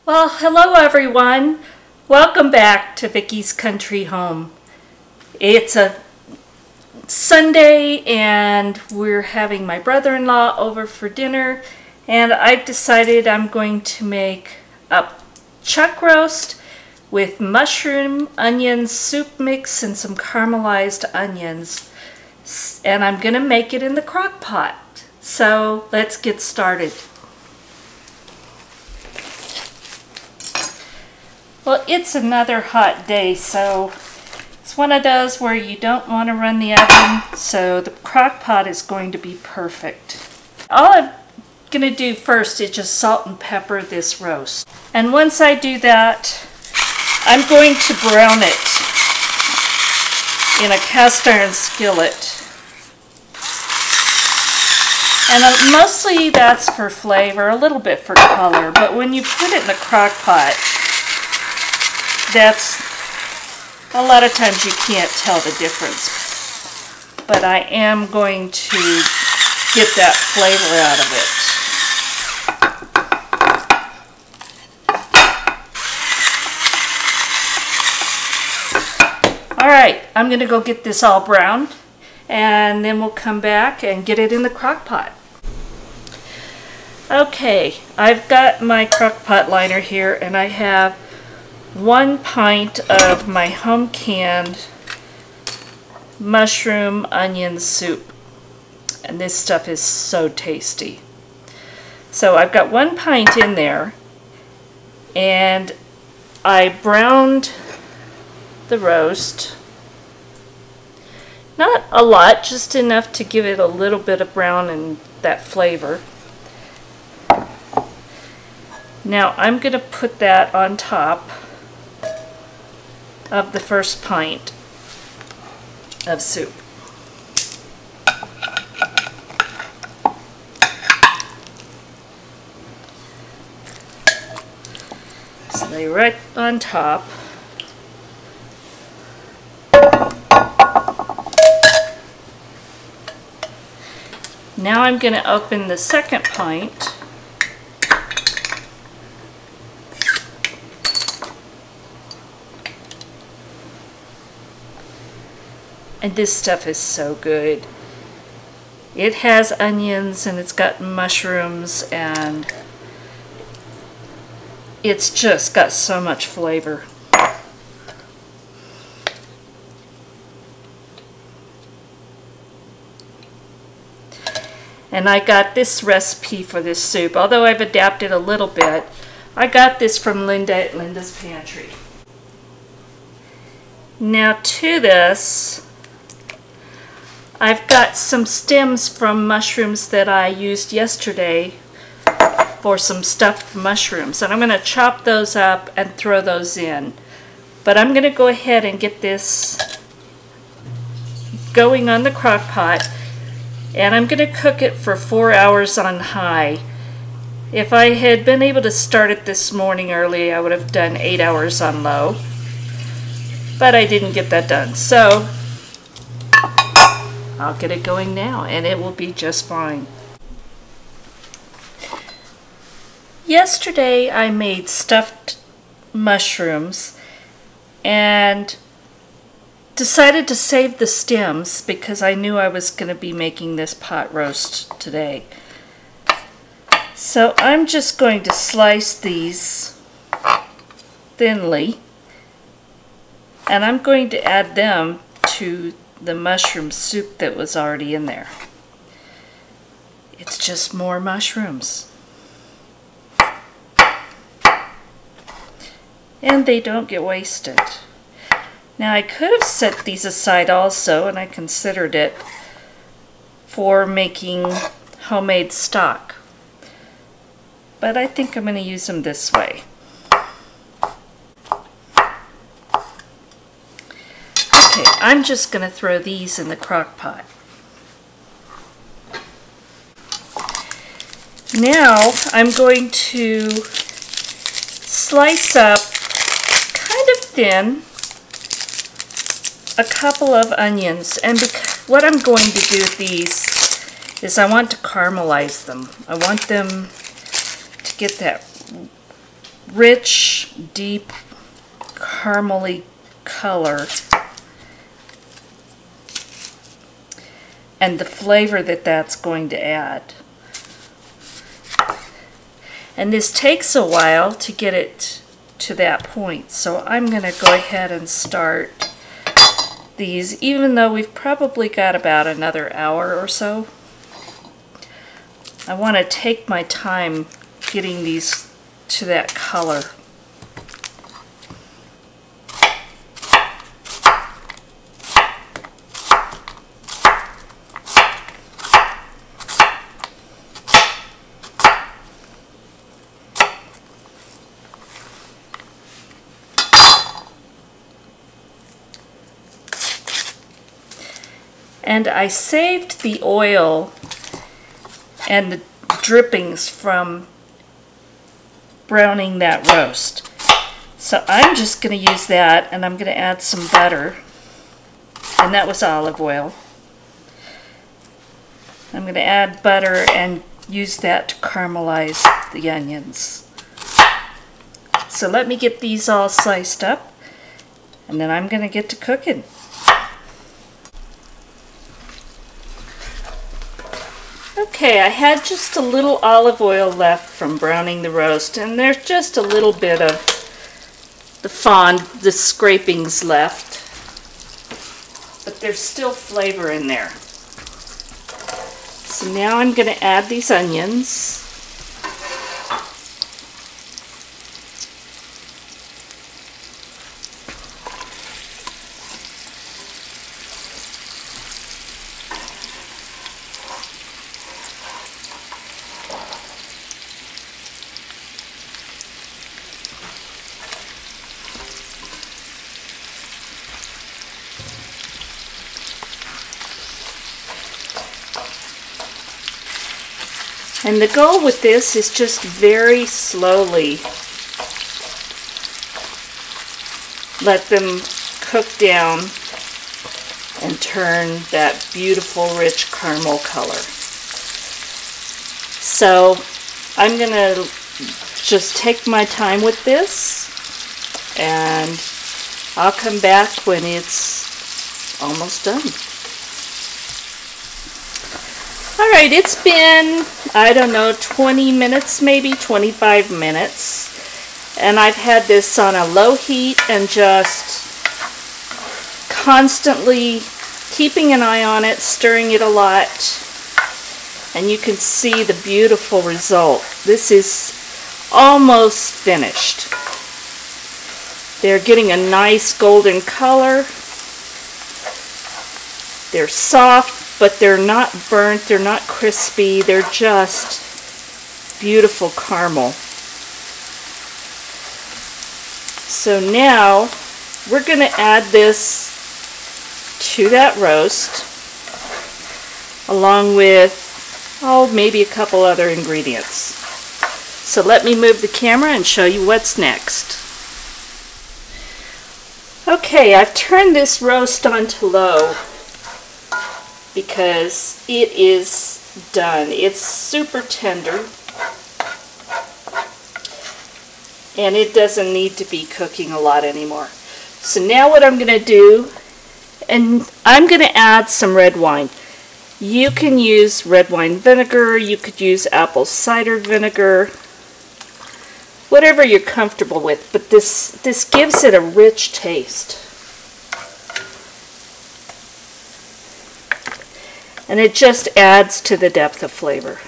Well, hello everyone. Welcome back to Vickie's Country Home. It's a Sunday and we're having my brother-in-law over for dinner, and I've decided I'm going to make a chuck roast with mushroom, onion, soup mix, and some caramelized onions. And I'm going to make it in the crock pot. So let's get started. Well, it's another hot day, so it's one of those where you don't want to run the oven, so the crock pot is going to be perfect. All I'm going to do first is just salt and pepper this roast. And once I do that, I'm going to brown it in a cast iron skillet. And mostly that's for flavor, a little bit for color, but when you put it in the crock pot, that's a lot of times you can't tell the difference. But I am going to get that flavor out of it. Alright, I'm going to go get this all browned, and then we'll come back and get it in the crock pot. Okay, I've got my crock pot liner here, and I have 1 pint of my home canned mushroom onion soup, and this stuff is so tasty. So I've got 1 pint in there, and I browned the roast. Not a lot, just enough to give it a little bit of brown and that flavor. Now I'm going to put that on top of the first pint of soup. So they right on top. Now I'm going to open the second pint. And this stuff is so good. It has onions and it's got mushrooms, and it's just got so much flavor. And I got this recipe for this soup, although I've adapted a little bit. I got this from Linda at Linda's Pantry. Now to this, I've got some stems from mushrooms that I used yesterday for some stuffed mushrooms, and I'm going to chop those up and throw those in. But I'm going to go ahead and get this going on the crock pot, and I'm going to cook it for 4 hours on high. If I had been able to start it this morning early, I would have done 8 hours on low, but I didn't get that done. So I'll get it going now, and it will be just fine. Yesterday I made stuffed mushrooms and decided to save the stems because I knew I was going to be making this pot roast today. So I'm just going to slice these thinly, and I'm going to add them to the mushroom soup that was already in there. It's just more mushrooms. And they don't get wasted. Now I could have set these aside also, and I considered it, for making homemade stock. But I think I'm going to use them this way. Okay, I'm just going to throw these in the crock pot. Now I'm going to slice up kind of thin a couple of onions, and what I'm going to do with these is I want to caramelize them. I want them to get that rich, deep, caramely color. And the flavor that that's going to add. And this takes a while to get it to that point. So I'm going to go ahead and start these, even though we've probably got about another hour or so. I want to take my time getting these to that color. And I saved the oil and the drippings from browning that roast. So I'm just going to use that, and I'm going to add some butter. And that was olive oil. I'm going to add butter and use that to caramelize the onions. So let me get these all sliced up, and then I'm going to get to cooking. Okay, I had just a little olive oil left from browning the roast, and there's just a little bit of the scrapings left, but there's still flavor in there. So now I'm going to add these onions. And the goal with this is just very slowly let them cook down and turn that beautiful rich caramel color. So I'm going to just take my time with this, and I'll come back when it's almost done. Alright, it's been, I don't know, 20 minutes, maybe 25 minutes. And I've had this on a low heat and just constantly keeping an eye on it, stirring it a lot. And you can see the beautiful result. This is almost finished. They're getting a nice golden color. They're soft, but they're not burnt, they're not crispy, they're just beautiful caramel. So now we're going to add this to that roast along with, oh, maybe a couple other ingredients. So let me move the camera and show you what's next. Okay, I've turned this roast onto low because it is done. It's super tender and it doesn't need to be cooking a lot anymore. So now what I'm going to do, and I'm going to add some red wine. You can use red wine vinegar, you could use apple cider vinegar, whatever you're comfortable with, but this gives it a rich taste. And it just adds to the depth of flavor.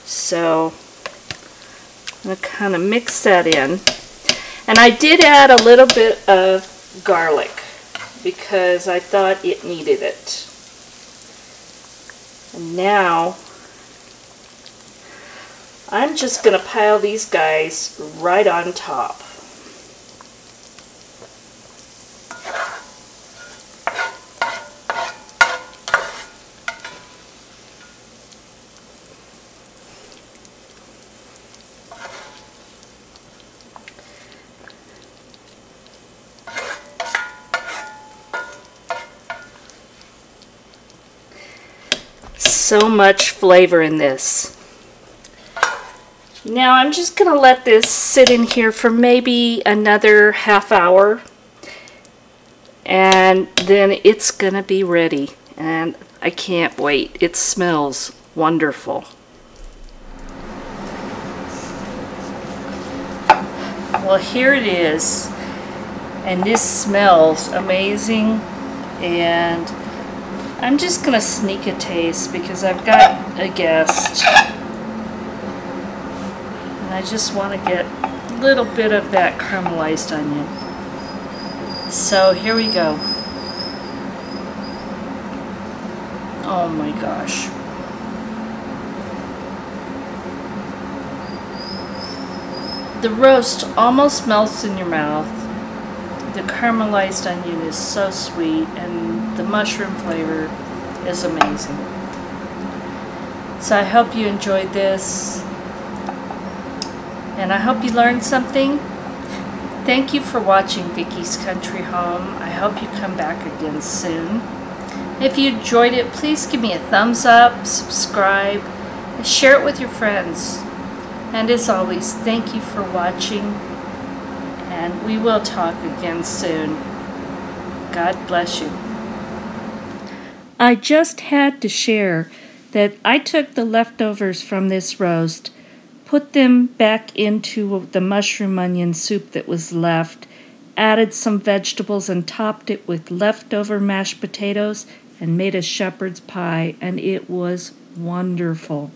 So I'm going to kind of mix that in. And I did add a little bit of garlic because I thought it needed it. And now I'm just going to pile these guys right on top. So much flavor in this. Now I'm just going to let this sit in here for maybe another half hour, and then it's going to be ready, and I can't wait. It smells wonderful. Well, here it is, and this smells amazing, and I'm just going to sneak a taste because I've got a guest. I just want to get a little bit of that caramelized onion. So here we go. Oh my gosh. The roast almost melts in your mouth. The caramelized onion is so sweet, and the mushroom flavor is amazing. So I hope you enjoyed this. And I hope you learned something. Thank you for watching Vickie's Country Home. I hope you come back again soon. If you enjoyed it, please give me a thumbs up, subscribe, and share it with your friends. And as always, thank you for watching, and we will talk again soon. God bless you. I just had to share that I took the leftovers from this roast, put them back into the mushroom onion soup that was left, added some vegetables and topped it with leftover mashed potatoes and made a shepherd's pie, and it was wonderful.